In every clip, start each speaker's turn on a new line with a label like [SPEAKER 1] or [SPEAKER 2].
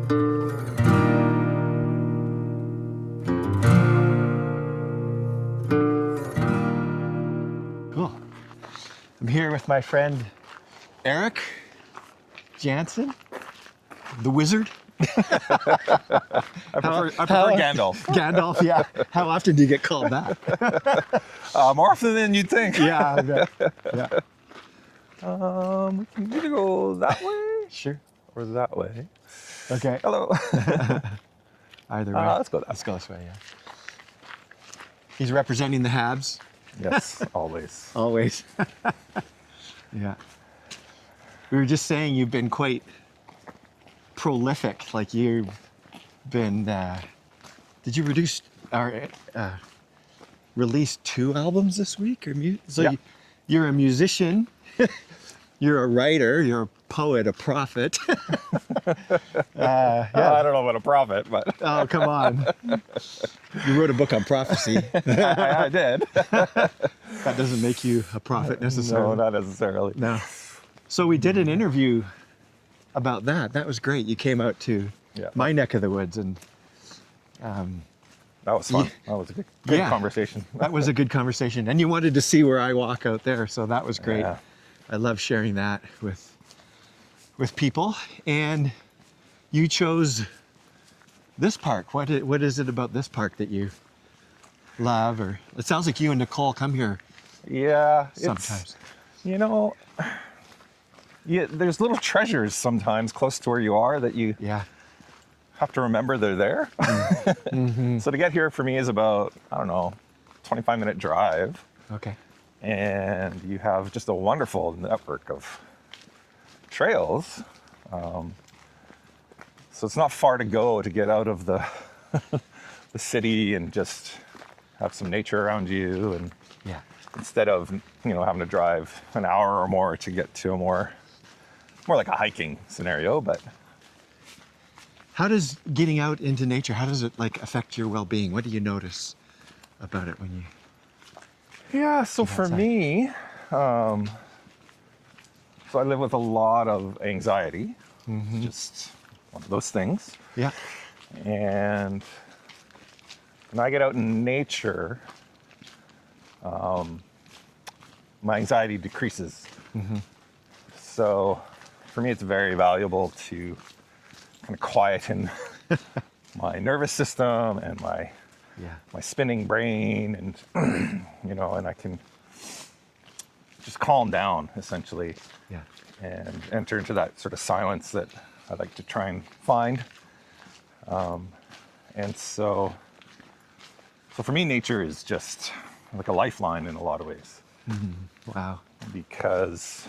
[SPEAKER 1] Cool. I'm here with my friend Eric Janzen, the wizard.
[SPEAKER 2] I prefer Gandalf.
[SPEAKER 1] Gandalf, yeah. How often do you get called that?
[SPEAKER 2] More often than you'd think.
[SPEAKER 1] Yeah, I bet. Yeah.
[SPEAKER 2] We can either go that way
[SPEAKER 1] Sure.
[SPEAKER 2] or that way.
[SPEAKER 1] Okay.
[SPEAKER 2] Hello.
[SPEAKER 1] Either way.
[SPEAKER 2] Let's go that way.
[SPEAKER 1] Let's go this way, yeah. He's representing the Habs.
[SPEAKER 2] Yes, always.
[SPEAKER 1] Always. Yeah. We were just saying you've been quite prolific. Like you've been, did you release 2 albums this week? So
[SPEAKER 2] Yeah.
[SPEAKER 1] you're a musician, you're a writer, you're a poet, a prophet.
[SPEAKER 2] I don't know about a prophet, but
[SPEAKER 1] Oh, come on. You wrote a book on prophecy.
[SPEAKER 2] I did.
[SPEAKER 1] That doesn't make you a prophet necessarily.
[SPEAKER 2] No, not necessarily.
[SPEAKER 1] No. So we did an interview about that. That was great. You came out to my neck of the woods, and
[SPEAKER 2] That was fun.
[SPEAKER 1] Yeah.
[SPEAKER 2] That was a good
[SPEAKER 1] Yeah.
[SPEAKER 2] conversation.
[SPEAKER 1] that was a good conversation. And you wanted to see where I walk out there, so that was great.
[SPEAKER 2] Yeah.
[SPEAKER 1] I love sharing that with people. And you chose this park. What is it about this park that you love? Or it sounds like you and Nicole come here
[SPEAKER 2] Yeah.
[SPEAKER 1] sometimes.
[SPEAKER 2] There's little treasures sometimes close to where you are that you
[SPEAKER 1] Yeah.
[SPEAKER 2] have to remember they're there.
[SPEAKER 1] Mm-hmm.
[SPEAKER 2] So to get here for me is about, 25-minute drive.
[SPEAKER 1] Okay.
[SPEAKER 2] And you have just a wonderful network of trails. So it's not far to go to get out of the the city and just have some nature around you, and
[SPEAKER 1] Yeah.
[SPEAKER 2] instead of having to drive an hour or more to get to a more like a hiking scenario. But
[SPEAKER 1] How does getting out into nature, how does it like affect your well-being? What do you notice about it when you...
[SPEAKER 2] yeah, so for
[SPEAKER 1] outside.
[SPEAKER 2] me, so I live with a lot of anxiety, just one of those things.
[SPEAKER 1] Yeah.
[SPEAKER 2] And when I get out in nature, my anxiety decreases. So for me, it's very valuable to kind of quieten my nervous system and my spinning brain, and and I can just calm down essentially,
[SPEAKER 1] Yeah.
[SPEAKER 2] and enter into that sort of silence that I like to try and find. And so for me, nature is just like a lifeline in a lot of ways,
[SPEAKER 1] Wow.
[SPEAKER 2] because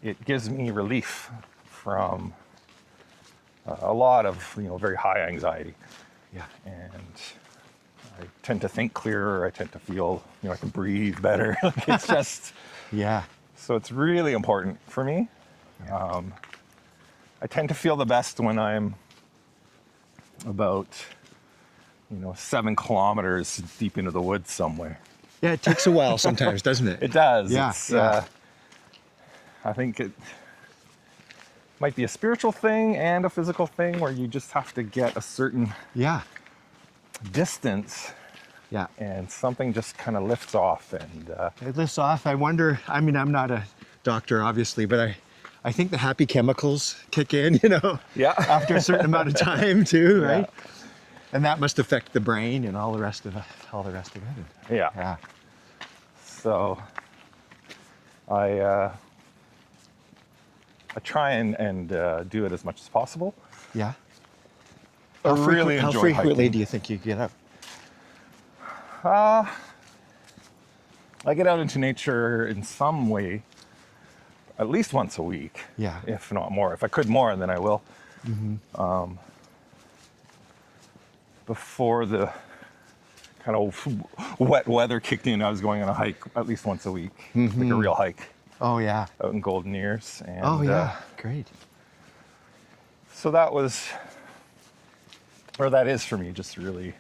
[SPEAKER 2] it gives me relief from a lot of very high anxiety.
[SPEAKER 1] Yeah.
[SPEAKER 2] And I tend to think clearer. I tend to feel, I can breathe better. It's just,
[SPEAKER 1] Yeah.
[SPEAKER 2] so it's really important for me.
[SPEAKER 1] Yeah.
[SPEAKER 2] I tend to feel the best when I'm about, 7 kilometers deep into the woods somewhere.
[SPEAKER 1] Yeah, it takes a while sometimes, doesn't it?
[SPEAKER 2] It does.
[SPEAKER 1] Yeah,
[SPEAKER 2] It's,
[SPEAKER 1] yeah.
[SPEAKER 2] I think it might be a spiritual thing and a physical thing, where you just have to get a certain
[SPEAKER 1] Yeah.
[SPEAKER 2] distance
[SPEAKER 1] Yeah.
[SPEAKER 2] and something just kind of lifts off. And
[SPEAKER 1] It lifts off. I wonder, I mean, I'm not a doctor, obviously, but I think the happy chemicals kick in,
[SPEAKER 2] yeah,
[SPEAKER 1] after a certain amount of time too, right?
[SPEAKER 2] Yeah.
[SPEAKER 1] And that must affect the brain and all the rest of it.
[SPEAKER 2] yeah.
[SPEAKER 1] Yeah.
[SPEAKER 2] So I try and do it as much as possible.
[SPEAKER 1] Yeah.
[SPEAKER 2] I really
[SPEAKER 1] How
[SPEAKER 2] enjoy
[SPEAKER 1] frequently
[SPEAKER 2] hiking.
[SPEAKER 1] do you think you get out?
[SPEAKER 2] I get out into nature in some way at least once a week.
[SPEAKER 1] Yeah.
[SPEAKER 2] If not more. If I could more, then I will. Before the kind of wet weather kicked in, I was going on a hike at least once a week, like a real hike
[SPEAKER 1] Oh, yeah.
[SPEAKER 2] out in Golden Ears. And,
[SPEAKER 1] Oh, yeah. Great.
[SPEAKER 2] So that was, or that is for me, just really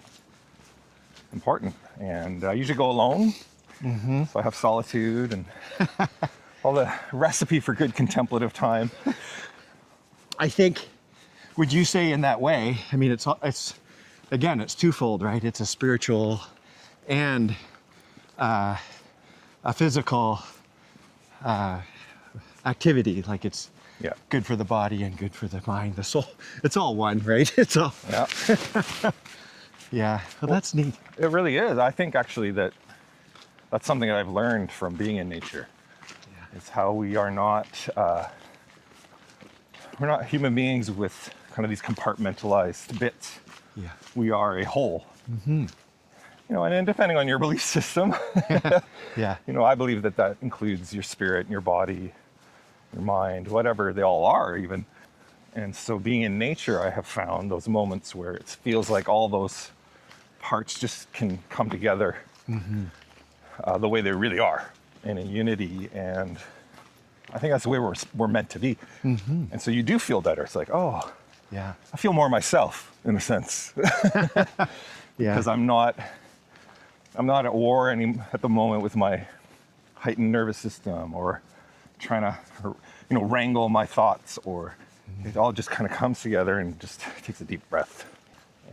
[SPEAKER 2] important. And I usually go alone. So I have solitude and all the recipe for good contemplative time.
[SPEAKER 1] I think would you say in that way, I mean, it's again, it's twofold, right? It's a spiritual and a physical activity. Like it's
[SPEAKER 2] Yeah.
[SPEAKER 1] good for the body and good for the mind, the soul. It's all one, right? It's all,
[SPEAKER 2] Yeah.
[SPEAKER 1] yeah. Well, that's neat.
[SPEAKER 2] It really is. I think actually that's something that I've learned from being in nature.
[SPEAKER 1] Yeah.
[SPEAKER 2] Is how we are not we're not human beings with kind of these compartmentalized bits.
[SPEAKER 1] Yeah.
[SPEAKER 2] We are a whole. You know, and then depending on your belief system,
[SPEAKER 1] Yeah.
[SPEAKER 2] you know, I believe that includes your spirit and your body, your mind, whatever they all are even. And so being in nature, I have found those moments where it feels like all those parts just can come together the way they really are, and in unity. And I think that's the way we're meant to be. And so you do feel better. It's like, oh,
[SPEAKER 1] Yeah.
[SPEAKER 2] I feel more myself in a sense.
[SPEAKER 1] Yeah.
[SPEAKER 2] Because I'm not at war at the moment with my heightened nervous system, or trying to, you know, wrangle my thoughts, or it all just kind of comes together and just takes a deep breath.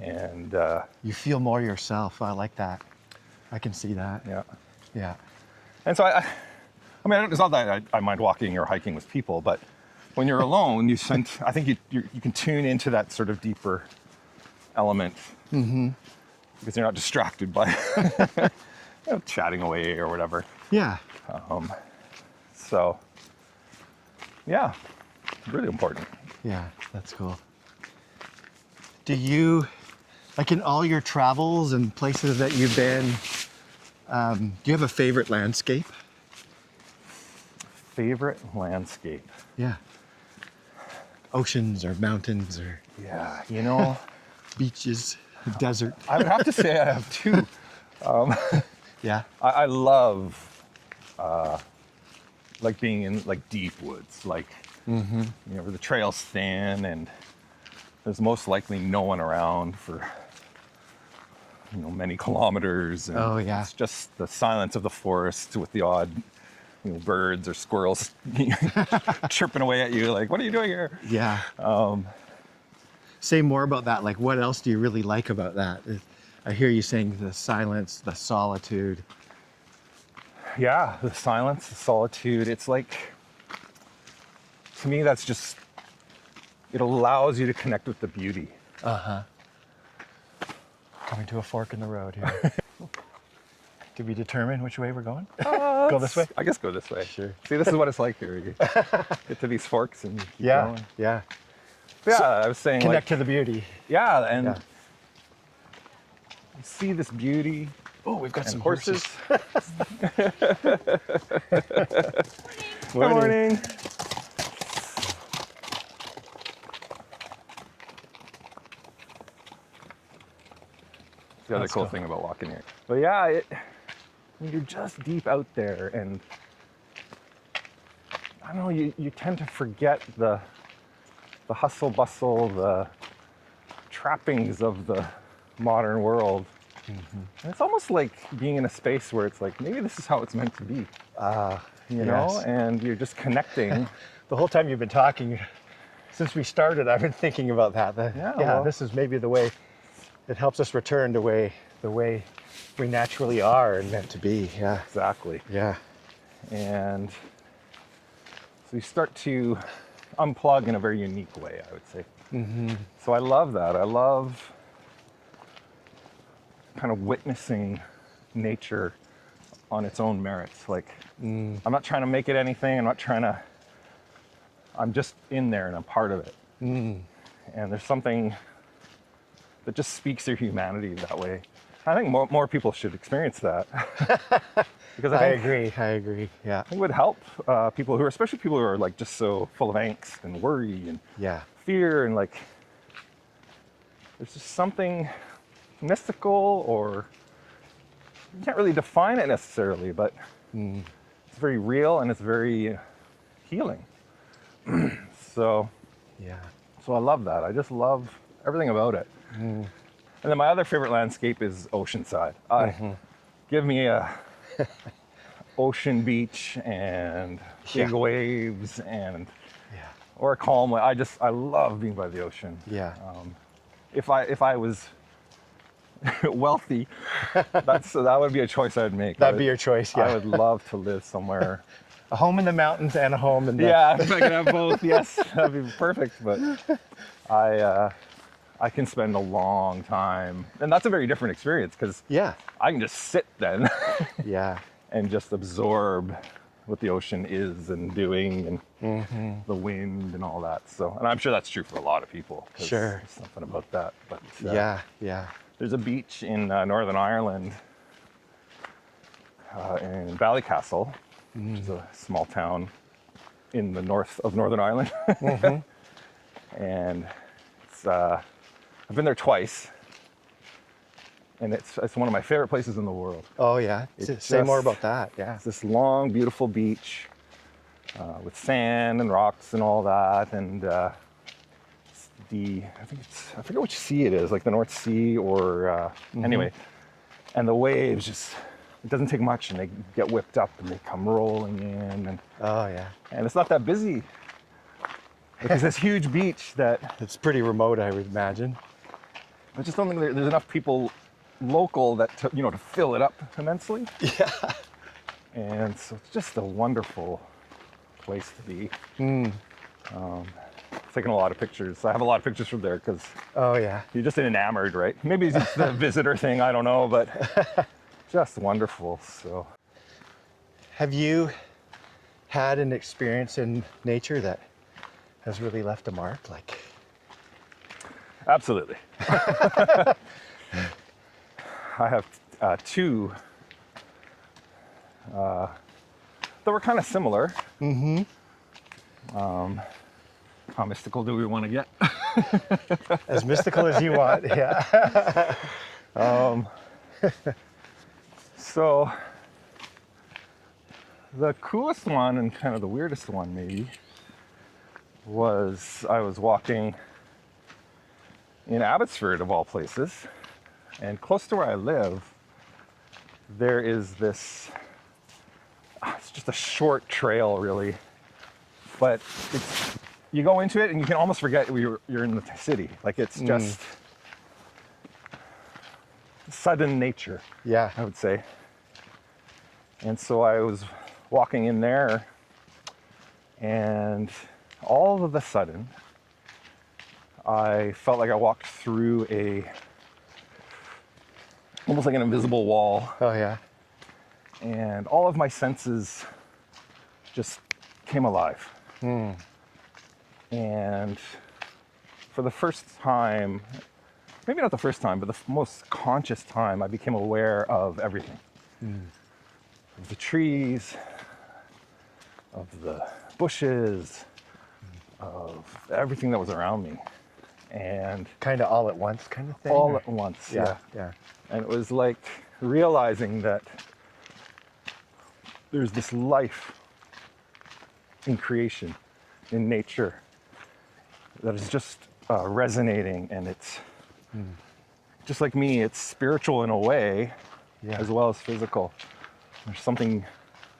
[SPEAKER 2] And
[SPEAKER 1] You feel more yourself. I like that. I can see that.
[SPEAKER 2] yeah.
[SPEAKER 1] Yeah.
[SPEAKER 2] And so I mean, it's not that I mind walking or hiking with people, but when you're alone, I think you can tune into that sort of deeper element, because you're not distracted by you know, chatting away or whatever.
[SPEAKER 1] Yeah.
[SPEAKER 2] So yeah, really important.
[SPEAKER 1] Yeah. That's cool. Do you, like in all your travels and places that you've been, do you have a favorite landscape?
[SPEAKER 2] Favorite landscape?
[SPEAKER 1] Yeah. Oceans or mountains or
[SPEAKER 2] Yeah, you know,
[SPEAKER 1] beaches, desert.
[SPEAKER 2] I would have to say I have two.
[SPEAKER 1] Yeah.
[SPEAKER 2] I love like being in like deep woods, like you know, where the trail's thin and there's most likely no one around for, you know, many kilometers. And
[SPEAKER 1] Oh, yeah.
[SPEAKER 2] it's just the silence of the forest with the odd, you know, birds or squirrels chirping away at you, like, what are you doing here?
[SPEAKER 1] Yeah. Say more about that. Like, what else do you really like about that? I hear you saying the silence, the solitude.
[SPEAKER 2] Yeah, the silence, the solitude. It's like, to me, that's just, it allows you to connect with the beauty.
[SPEAKER 1] Coming to a fork in the road here. Did we determine which way we're going? Go this way?
[SPEAKER 2] I guess go this way.
[SPEAKER 1] Sure.
[SPEAKER 2] See, this is what it's like here. You get to these forks and you keep
[SPEAKER 1] Yeah.
[SPEAKER 2] going.
[SPEAKER 1] Yeah.
[SPEAKER 2] But yeah, I was saying,
[SPEAKER 1] Connect
[SPEAKER 2] like,
[SPEAKER 1] to the beauty.
[SPEAKER 2] yeah, and
[SPEAKER 1] Yeah.
[SPEAKER 2] you see this beauty.
[SPEAKER 1] Oh, we've got
[SPEAKER 2] And
[SPEAKER 1] some
[SPEAKER 2] horses.
[SPEAKER 1] Morning.
[SPEAKER 2] Good morning. The other
[SPEAKER 1] Let's
[SPEAKER 2] cool
[SPEAKER 1] go.
[SPEAKER 2] thing about walking here. But yeah, when you're just deep out there, and I don't know, you tend to forget the hustle bustle, the trappings of the modern world. And it's almost like being in a space where it's like, maybe this is how it's meant to be, you know,
[SPEAKER 1] yes.
[SPEAKER 2] and you're just connecting.
[SPEAKER 1] The whole time you've been talking, since we started, I've been thinking about that.
[SPEAKER 2] Yeah, well-
[SPEAKER 1] This is maybe the way it helps us return to the way we naturally are and meant to be. Yeah.
[SPEAKER 2] Exactly.
[SPEAKER 1] Yeah.
[SPEAKER 2] And so you start to unplug in a very unique way, I would say. So I love that. I love kind of witnessing nature on its own merits. Like, I'm not trying to make it anything. I'm just in there and I'm part of it. And there's something that just speaks to humanity that way. I think more people should experience that. Because I
[SPEAKER 1] agree. Yeah.
[SPEAKER 2] think it would help people especially people who are like just so full of angst and worry and
[SPEAKER 1] Yeah.
[SPEAKER 2] fear, and like, there's just something mystical, or you can't really define it necessarily, but it's very real and it's very healing. So
[SPEAKER 1] Yeah.
[SPEAKER 2] I love that. I just love everything about it. And then my other favorite landscape is oceanside. Give me a ocean beach and big
[SPEAKER 1] Yeah.
[SPEAKER 2] waves and
[SPEAKER 1] Yeah.
[SPEAKER 2] or a calm way. I love being by the ocean.
[SPEAKER 1] Yeah.
[SPEAKER 2] If I was wealthy, that would be a choice I'd make.
[SPEAKER 1] That'd be your choice, yeah.
[SPEAKER 2] I would love to live somewhere.
[SPEAKER 1] A home in the mountains and a home in the...
[SPEAKER 2] Yeah, if I could have both, yes, that'd be perfect. But I can spend a long time, and that's a very different experience because
[SPEAKER 1] Yeah.
[SPEAKER 2] I can just sit then
[SPEAKER 1] Yeah.
[SPEAKER 2] and just absorb what the ocean is and doing and the wind and all that. So, and I'm sure that's true for a lot of people. 'Cause
[SPEAKER 1] Sure.
[SPEAKER 2] there's something about that. But
[SPEAKER 1] Yeah.
[SPEAKER 2] there's a beach in Northern Ireland, in Ballycastle, which is a small town in the north of Northern Ireland. And it's, I've been there twice, and it's one of my favorite places in the world.
[SPEAKER 1] Oh, yeah. Say more about that. Yeah.
[SPEAKER 2] It's this long, beautiful beach with sand and rocks and all that, and I forget which sea it is, like the North Sea or anyway. And the waves just, it doesn't take much, and they get whipped up and they come rolling in,
[SPEAKER 1] Oh, yeah.
[SPEAKER 2] and it's not that busy. It's this huge beach that
[SPEAKER 1] It's pretty remote, I would imagine.
[SPEAKER 2] I just don't think there's enough people local that to fill it up immensely.
[SPEAKER 1] Yeah.
[SPEAKER 2] And so it's just a wonderful place to be. Taking a lot of pictures. I have a lot of pictures from there because
[SPEAKER 1] Oh, yeah.
[SPEAKER 2] you're just enamored, right? Maybe it's the visitor thing, I don't know, but just wonderful. So
[SPEAKER 1] Have you had an experience in nature that has really left a mark? Like,
[SPEAKER 2] absolutely. I have two that were kind of similar. How mystical do we want to get?
[SPEAKER 1] as mystical as you want. Yeah.
[SPEAKER 2] So the coolest one and kind of the weirdest one maybe was I was walking in Abbotsford of all places, and close to where I live there is this, it's just a short trail really, but you go into it and you can almost forget you're in the city. Like it's just sudden nature,
[SPEAKER 1] Yeah.
[SPEAKER 2] I would say. And so I was walking in there, and all of a sudden, I felt like I walked through almost like an invisible wall,
[SPEAKER 1] Oh, yeah.
[SPEAKER 2] and all of my senses just came alive. And for the first time, maybe not the first time, but the most conscious time, I became aware of everything. Of the trees, of the bushes, of everything that was around me. And
[SPEAKER 1] Kind of all at once kind of thing?
[SPEAKER 2] all
[SPEAKER 1] or-
[SPEAKER 2] at once,
[SPEAKER 1] Yeah.
[SPEAKER 2] yeah.
[SPEAKER 1] Yeah.
[SPEAKER 2] And it was like realizing that there's this life in creation, in nature, that is just resonating, and it's just like me, it's spiritual in a way,
[SPEAKER 1] Yeah.
[SPEAKER 2] as well as physical. There's something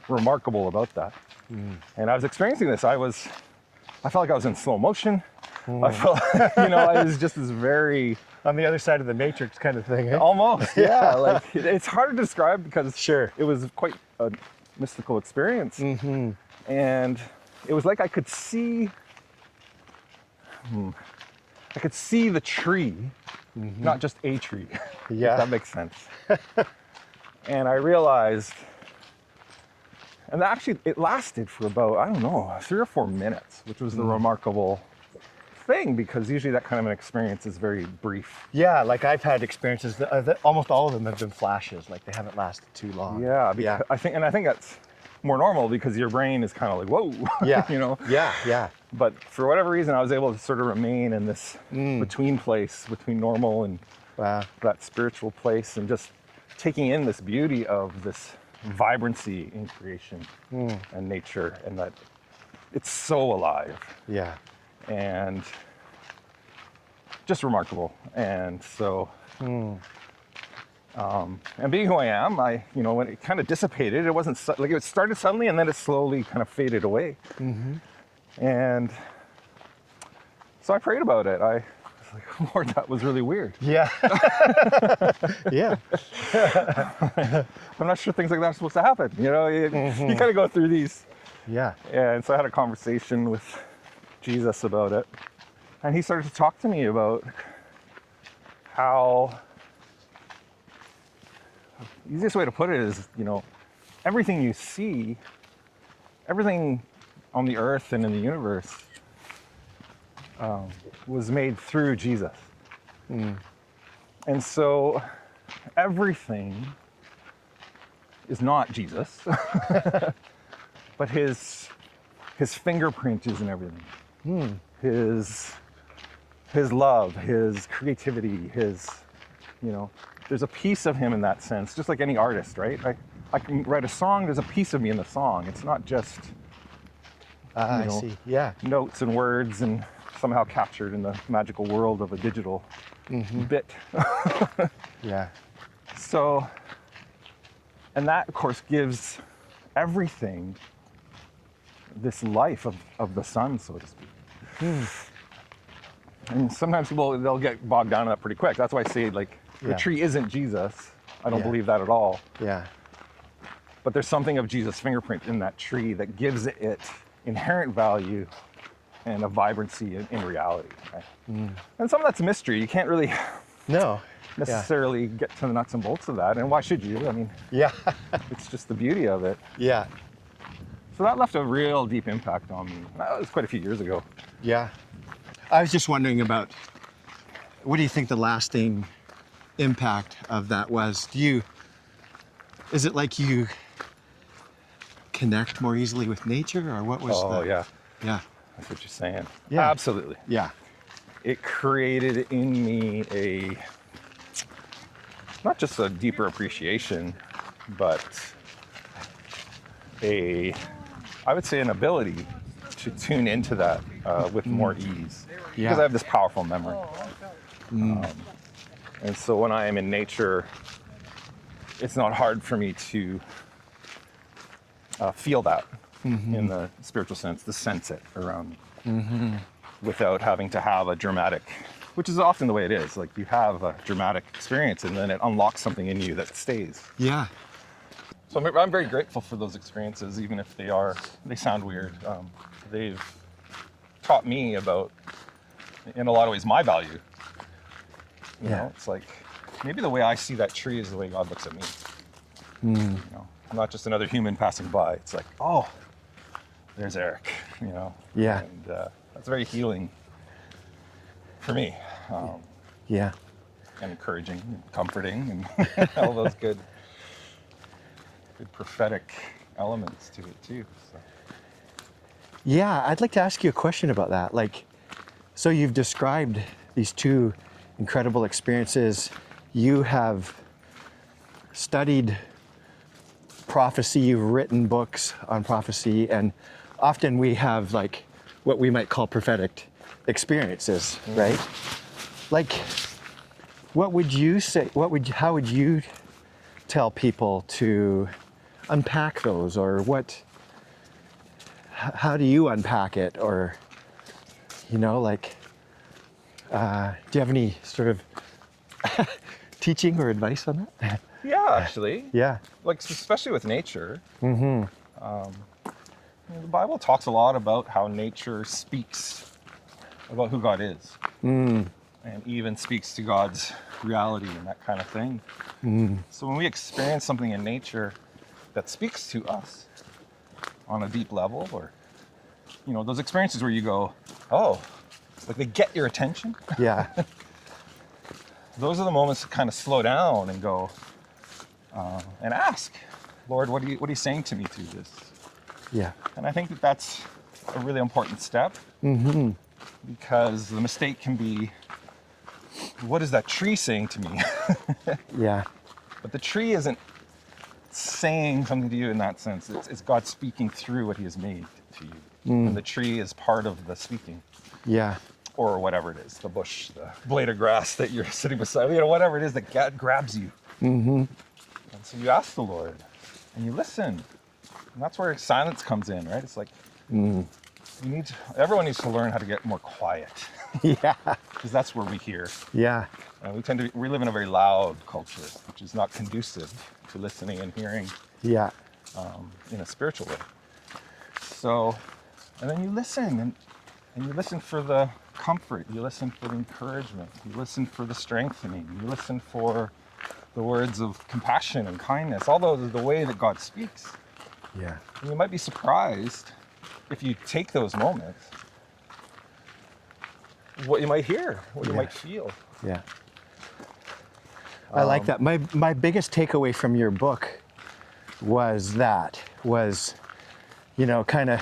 [SPEAKER 2] remarkable about that. And I was experiencing this. I felt like I was in slow motion. I felt, it was just this very,
[SPEAKER 1] On the other side of the matrix kind of thing. Eh?
[SPEAKER 2] almost, yeah. Like it's hard to describe because
[SPEAKER 1] Sure.
[SPEAKER 2] it was quite a mystical experience. And it was like I could see the tree, not just a tree.
[SPEAKER 1] Yeah.
[SPEAKER 2] If that makes sense. And I realized, and actually it lasted for about, I don't know, 3 or 4 minutes, which was the remarkable thing, because usually that kind of an experience is very brief.
[SPEAKER 1] Yeah, like I've had experiences that almost all of them have been flashes, like they haven't lasted too long.
[SPEAKER 2] Yeah,
[SPEAKER 1] Yeah.
[SPEAKER 2] I think that's more normal because your brain is kind of like, whoa,
[SPEAKER 1] Yeah.
[SPEAKER 2] Yeah.
[SPEAKER 1] Yeah.
[SPEAKER 2] But for whatever reason, I was able to sort of remain in this between place, between normal and
[SPEAKER 1] Wow.
[SPEAKER 2] that spiritual place, and just taking in this beauty of this vibrancy in creation and nature, and that it's so alive
[SPEAKER 1] Yeah.
[SPEAKER 2] and just remarkable. And so, and being who I am, when it kind of dissipated, it wasn't like it started suddenly and then it slowly kind of faded away. And So I prayed about it. I was like, Lord, that was really weird.
[SPEAKER 1] Yeah. Yeah.
[SPEAKER 2] I'm not sure things like that are supposed to happen. You know, you kind of go through these.
[SPEAKER 1] Yeah.
[SPEAKER 2] And so I had a conversation with Jesus about it. And he started to talk to me about how, the easiest way to put it is, you know, everything you see, everything on the earth and in the universe was made through Jesus. And so everything is not Jesus, but his fingerprint is in everything. His love, his creativity, his, you know, there's a piece of him in that sense, just like any artist, right? I can write a song, there's a piece of me in the song. It's not just
[SPEAKER 1] I see. Yeah.
[SPEAKER 2] notes and words and somehow captured in the magical world of a digital bit.
[SPEAKER 1] Yeah.
[SPEAKER 2] So, and that of course gives everything this life of the sun, so to speak. And sometimes people, they'll get bogged down in that pretty quick. That's why I say, like, the tree isn't Jesus. I don't believe that at all.
[SPEAKER 1] Yeah.
[SPEAKER 2] But there's something of Jesus' fingerprint in that tree that gives it inherent value and a vibrancy in reality. Right? And some of that's mystery. You can't really
[SPEAKER 1] No.
[SPEAKER 2] necessarily get to the nuts and bolts of that. And why should you? I mean,
[SPEAKER 1] Yeah.
[SPEAKER 2] it's just the beauty of it.
[SPEAKER 1] Yeah.
[SPEAKER 2] So that left a real deep impact on me. That was quite a few years ago.
[SPEAKER 1] Yeah. I was just wondering about, what do you think the lasting impact of that was? Is it like you connect more easily with nature, or what was
[SPEAKER 2] Yeah.
[SPEAKER 1] Yeah.
[SPEAKER 2] That's what you're saying.
[SPEAKER 1] Yeah.
[SPEAKER 2] Absolutely.
[SPEAKER 1] Yeah.
[SPEAKER 2] It created in me not just a deeper appreciation, but I would say an ability to tune into that with more ease.
[SPEAKER 1] Yeah.
[SPEAKER 2] Because I have this powerful memory. And so when I am in nature, it's not hard for me to feel that in the spiritual sense, to sense it around me, without having to have a dramatic, which is often the way it is. Like, you have a dramatic experience and then it unlocks something in you that stays.
[SPEAKER 1] Yeah.
[SPEAKER 2] So I'm very grateful for those experiences, even if they sound weird. They've taught me about, in a lot of ways, my value. You know, it's like, maybe the way I see that tree is the way God looks at me. You know, I'm not just another human passing by. It's like, oh, there's Eric, you know.
[SPEAKER 1] Yeah.
[SPEAKER 2] And that's very healing for me.
[SPEAKER 1] Yeah.
[SPEAKER 2] And encouraging, and comforting, and all those good prophetic elements to it too. So.
[SPEAKER 1] Yeah, I'd like to ask you a question about that. Like, so you've described these two incredible experiences. You have studied prophecy, you've written books on prophecy, and often we have like what we might call prophetic experiences, right? Like, what would you say, how would you tell people to unpack those, or how do you unpack it, or, you know, like, do you have any sort of teaching or advice on that?
[SPEAKER 2] Yeah, actually.
[SPEAKER 1] Yeah.
[SPEAKER 2] Like, especially with nature. The Bible talks a lot about how nature speaks about who God is. And even speaks to God's reality and that kind of thing. So when we experience something in nature that speaks to us on a deep level, or, you know, those experiences where you go, oh, like they get your attention.
[SPEAKER 1] Yeah.
[SPEAKER 2] Those are the moments to kind of slow down and go and ask, Lord, what are you saying to me through this?
[SPEAKER 1] Yeah.
[SPEAKER 2] And I think that that's a really important step, because the mistake can be, what is that tree saying to me?
[SPEAKER 1] Yeah.
[SPEAKER 2] But the tree isn't saying something to you in that sense. It's God speaking through what he has made to you. And the tree is part of the speaking.
[SPEAKER 1] Yeah.
[SPEAKER 2] Or whatever it is, the bush, the blade of grass that you're sitting beside, you know, whatever it is that grabs you. And so you ask the Lord and you listen. And that's where silence comes in, right? It's like, everyone needs to learn how to get more quiet,
[SPEAKER 1] Yeah.
[SPEAKER 2] because that's where we hear.
[SPEAKER 1] Yeah.
[SPEAKER 2] And we live in a very loud culture, which is not conducive to listening and hearing
[SPEAKER 1] Yeah.
[SPEAKER 2] in a spiritual way. So, and then you listen, and you listen for the comfort, you listen for the encouragement, you listen for the strengthening, you listen for the words of compassion and kindness. All those are the way that God speaks.
[SPEAKER 1] Yeah.
[SPEAKER 2] And you might be surprised if you take those moments, what you might hear, what you might feel.
[SPEAKER 1] Yeah. I like that. My biggest takeaway from your book was, kind of,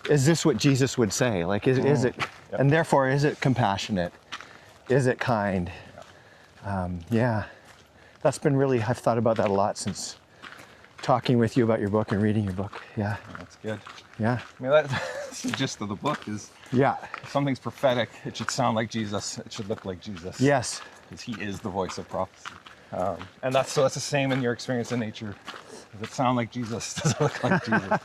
[SPEAKER 1] is this what Jesus would say? Like, is it,
[SPEAKER 2] Yep.
[SPEAKER 1] and therefore, is it compassionate? Is it kind? Yeah. That's been really, I've thought about that a lot since talking with you about your book and reading your book. Yeah.
[SPEAKER 2] That's good.
[SPEAKER 1] Yeah.
[SPEAKER 2] I mean, that's the gist of the book is,
[SPEAKER 1] Yeah.
[SPEAKER 2] if something's prophetic, it should sound like Jesus, it should look like Jesus.
[SPEAKER 1] Yes.
[SPEAKER 2] Because he is the voice of prophecy. And that's the same in your experience in nature. Does it sound like Jesus? Does it look like Jesus? Does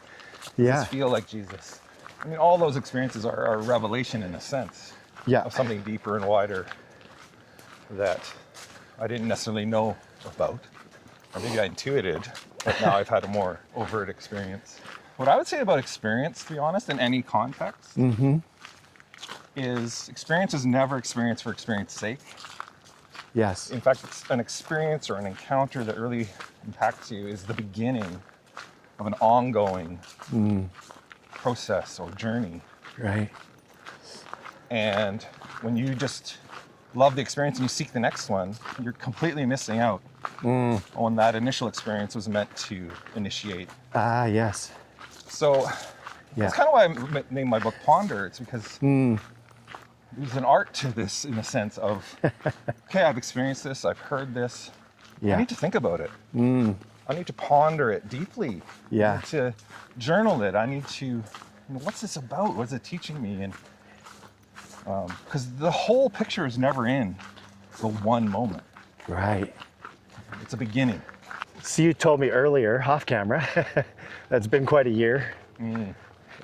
[SPEAKER 1] Yeah.
[SPEAKER 2] it feel like Jesus? I mean, all those experiences are a revelation in a sense
[SPEAKER 1] Yeah.
[SPEAKER 2] of something deeper and wider that I didn't necessarily know about, or maybe I intuited, but now I've had a more overt experience. What I would say about experience, to be honest, in any context, is experience is never experience for experience's sake.
[SPEAKER 1] Yes.
[SPEAKER 2] In fact, it's an experience or an encounter that really impacts you is the beginning of an ongoing process or journey.
[SPEAKER 1] Right.
[SPEAKER 2] And when you just love the experience and you seek the next one, you're completely missing out on that initial experience was meant to initiate.
[SPEAKER 1] Ah, yes.
[SPEAKER 2] So
[SPEAKER 1] Yeah.
[SPEAKER 2] that's kind of why I named my book Ponder. It's because there's an art to this, in a sense of, okay, I've experienced this, I've heard this. I
[SPEAKER 1] Yeah.
[SPEAKER 2] need to think about it. I need to ponder it deeply.
[SPEAKER 1] Yeah.
[SPEAKER 2] I need to journal it. I need to, what's this about? What's it teaching me? And because the whole picture is never in the one moment.
[SPEAKER 1] Right.
[SPEAKER 2] It's a beginning.
[SPEAKER 1] So you told me earlier, off camera, that's been quite a year.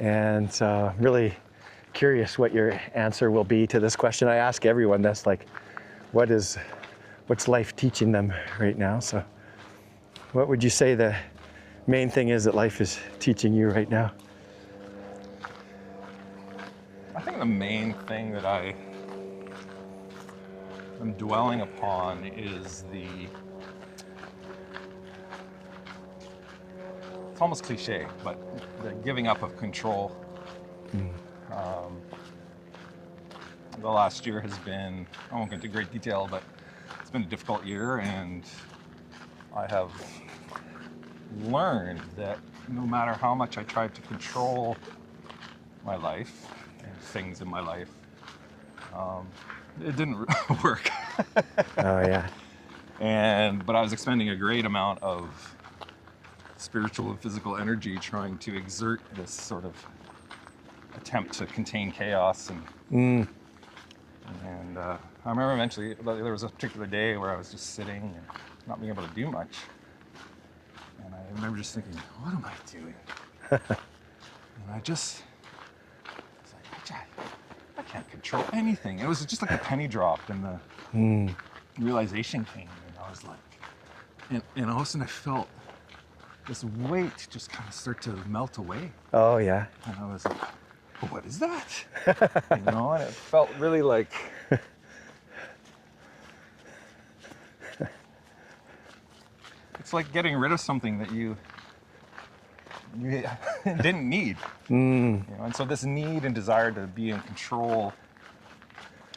[SPEAKER 1] And so I'm really curious what your answer will be to this question. I ask everyone this, like, what's life teaching them right now? So what would you say the main thing is that life is teaching you right now?
[SPEAKER 2] I think the main thing that I am dwelling upon is it's almost cliche, but the giving up of control. The last year has been, I won't go into great detail, but it's been a difficult year, and I have learned that no matter how much I tried to control my life and things in my life, it didn't work.
[SPEAKER 1] Oh, yeah.
[SPEAKER 2] But I was expending a great amount of spiritual and physical energy trying to exert this sort of attempt to contain chaos. And I remember eventually, there was a particular day where I was just sitting and not being able to do much. And I remember just thinking, what am I doing? And I was like, I can't control anything. It was just like a penny dropped, and the realization came, and I was like, and all of a sudden I felt this weight just kind of start to melt away.
[SPEAKER 1] Oh, yeah.
[SPEAKER 2] And I was like, what is that? And it felt really like, it's like getting rid of something that you didn't need. And so this need and desire to be in control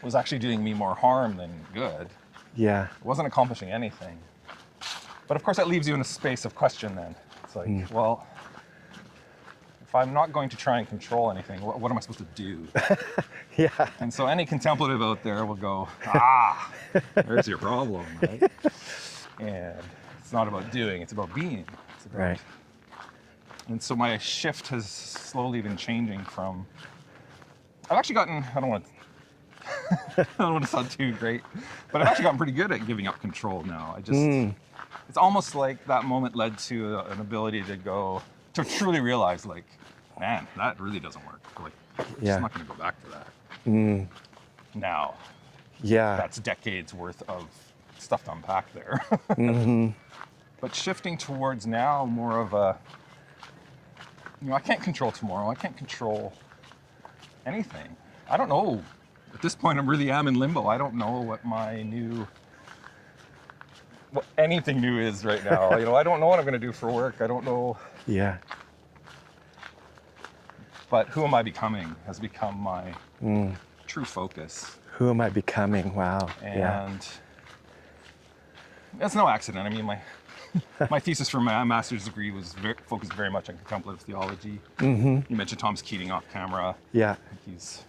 [SPEAKER 2] was actually doing me more harm than good.
[SPEAKER 1] Yeah.
[SPEAKER 2] It wasn't accomplishing anything. But of course that leaves you in a space of question then. It's like, well, if I'm not going to try and control anything, what am I supposed to do?
[SPEAKER 1] Yeah.
[SPEAKER 2] And so any contemplative out there will go, there's your problem, right? And it's not about doing, it's about being. It's about,
[SPEAKER 1] Right.
[SPEAKER 2] And so my shift has slowly been changing from, I've actually gotten, I don't want to sound too great, but I've actually gotten pretty good at giving up control now. It's almost like that moment led to an ability to truly realize, like, man, that really doesn't work. Like, I'm
[SPEAKER 1] Yeah.
[SPEAKER 2] just not going to go back to that. Now,
[SPEAKER 1] Yeah.
[SPEAKER 2] that's decades worth of stuff to unpack there. But shifting towards now more of a, I can't control tomorrow. I can't control anything. I don't know. At this point, I really am in limbo. I don't know what anything new is right now. I don't know what I'm going to do for work. I don't know.
[SPEAKER 1] Yeah.
[SPEAKER 2] But who am I becoming has become my true focus.
[SPEAKER 1] Who am I becoming? Wow.
[SPEAKER 2] And it's no accident. I mean, my thesis for my master's degree was focused very much on contemplative theology. You mentioned Thomas Keating off camera.
[SPEAKER 1] Yeah.
[SPEAKER 2] He's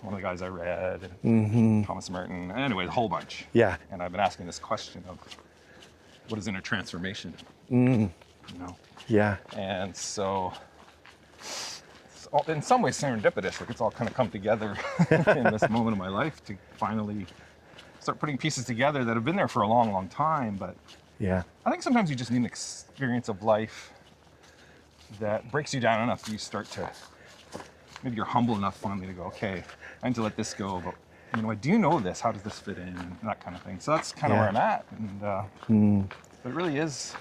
[SPEAKER 2] one of the guys I read, and Thomas Merton. Anyway, a whole bunch.
[SPEAKER 1] Yeah.
[SPEAKER 2] And I've been asking this question of what is inner transformation?
[SPEAKER 1] Yeah.
[SPEAKER 2] And so in some ways serendipitous, like it's all kind of come together in this moment of my life to finally start putting pieces together that have been there for a long, long time. But
[SPEAKER 1] Yeah.
[SPEAKER 2] I think sometimes you just need an experience of life that breaks you down enough you start to, maybe you're humble enough finally to go, okay, I need to let this go, but I do know this, how does this fit in, and that kind of thing. So that's kind of where I'm at, and it really is.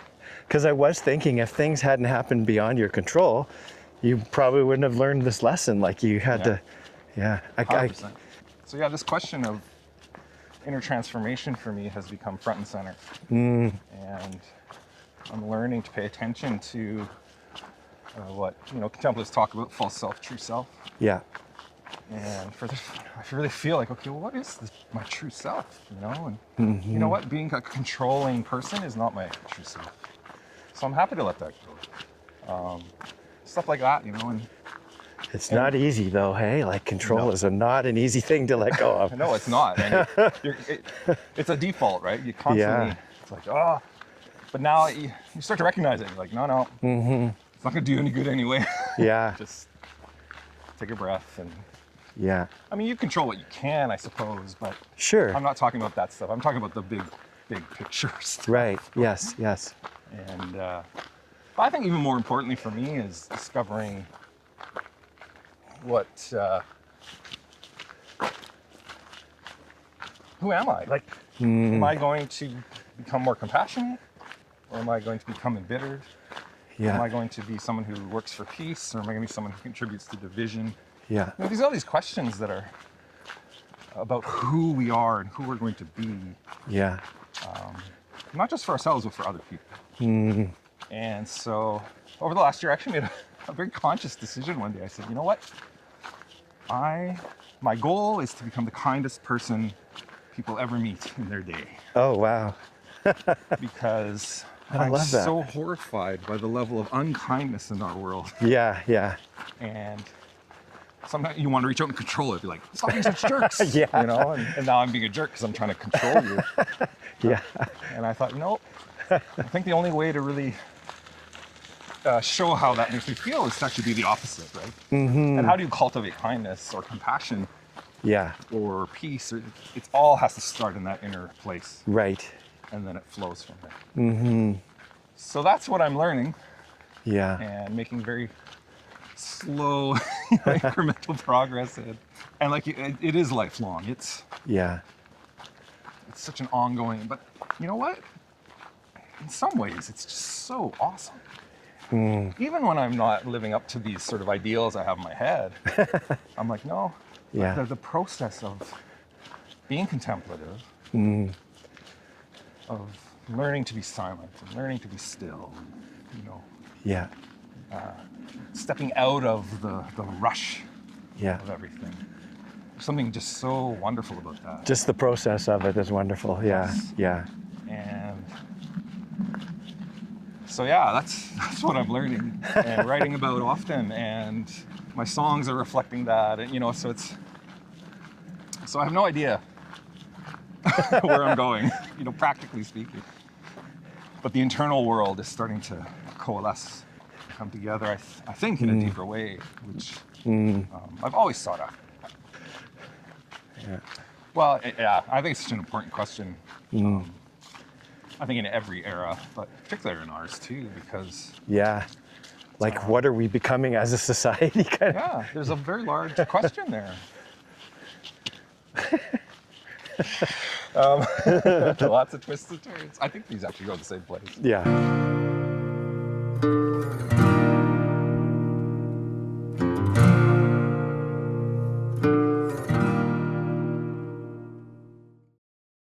[SPEAKER 1] Because I was thinking if things hadn't happened beyond your control, you probably wouldn't have learned this lesson. Like you had to,
[SPEAKER 2] 100%. So yeah, this question of inner transformation for me has become front and center. And I'm learning to pay attention to what, contemplatives talk about, false self, true self.
[SPEAKER 1] Yeah.
[SPEAKER 2] And for this, I really feel like, okay, well, what is my true self, And you know what? Being a controlling person is not my true self. So I'm happy to let that go. Stuff like that, and
[SPEAKER 1] It's not easy though, hey? Like control is not an easy thing to let go of.
[SPEAKER 2] No, it's not. And it's a default, right? You constantly, it's like, oh, but now you start to recognize it. You're like, no, it's not going to do any good anyway.
[SPEAKER 1] Yeah.
[SPEAKER 2] Just take a breath and.
[SPEAKER 1] Yeah.
[SPEAKER 2] I mean, you control what you can, I suppose, but
[SPEAKER 1] Sure.
[SPEAKER 2] I'm not talking about that stuff. I'm talking about the big picture stuff.
[SPEAKER 1] Right. Yes. Yes.
[SPEAKER 2] And I think even more importantly for me is discovering what, who am I? Like, am I going to become more compassionate? Or am I going to become embittered?
[SPEAKER 1] Yeah.
[SPEAKER 2] Am I going to be someone who works for peace? Or am I going to be someone who contributes to division?
[SPEAKER 1] Yeah.
[SPEAKER 2] These are all these questions that are about who we are and who we're going to be.
[SPEAKER 1] Yeah.
[SPEAKER 2] Not just for ourselves, but for other people. And so over the last year, I actually made a very conscious decision one day. I said, you know what? My goal is to become the kindest person people ever meet in their day.
[SPEAKER 1] Oh, wow.
[SPEAKER 2] Because
[SPEAKER 1] I love that.
[SPEAKER 2] so horrified by the level of unkindness in our world.
[SPEAKER 1] Yeah. Yeah.
[SPEAKER 2] And sometimes you want to reach out and control it. Be like, stop being such jerks.
[SPEAKER 1] Yeah.
[SPEAKER 2] And now I'm being a jerk because I'm trying to control you.
[SPEAKER 1] Yeah.
[SPEAKER 2] And I thought, I think the only way to really show how that makes me feel is to actually be the opposite, right? And how do you cultivate kindness or compassion?
[SPEAKER 1] Yeah.
[SPEAKER 2] Or peace? It all has to start in that inner place.
[SPEAKER 1] Right.
[SPEAKER 2] And then it flows from there. So that's what I'm learning.
[SPEAKER 1] Yeah.
[SPEAKER 2] And making very slow incremental progress and like it is lifelong. It's such an ongoing, but you know what, in some ways it's just so awesome. Even when I'm not living up to these sort of ideals I have in my head, I'm like, no, the process of being contemplative, of learning to be silent and learning to be still,
[SPEAKER 1] Yeah.
[SPEAKER 2] stepping out of the rush
[SPEAKER 1] Yeah.
[SPEAKER 2] of everything. There's something just so wonderful about that.
[SPEAKER 1] Just the process of it is wonderful. Yeah.
[SPEAKER 2] Yes.
[SPEAKER 1] Yeah.
[SPEAKER 2] And so that's what I'm learning and writing about often, and my songs are reflecting that, and so I have no idea where I'm going, practically speaking. But the internal world is starting to coalesce, come together, I think in a deeper way, which I've always sought after.
[SPEAKER 1] Yeah.
[SPEAKER 2] Well, I think it's such an important question. I think in every era, but particularly in ours too, because
[SPEAKER 1] Like, what are we becoming as a society? Kind of.
[SPEAKER 2] Yeah, there's a very large question there. Lots of twists and turns. I think these actually go to the same place.
[SPEAKER 1] Yeah.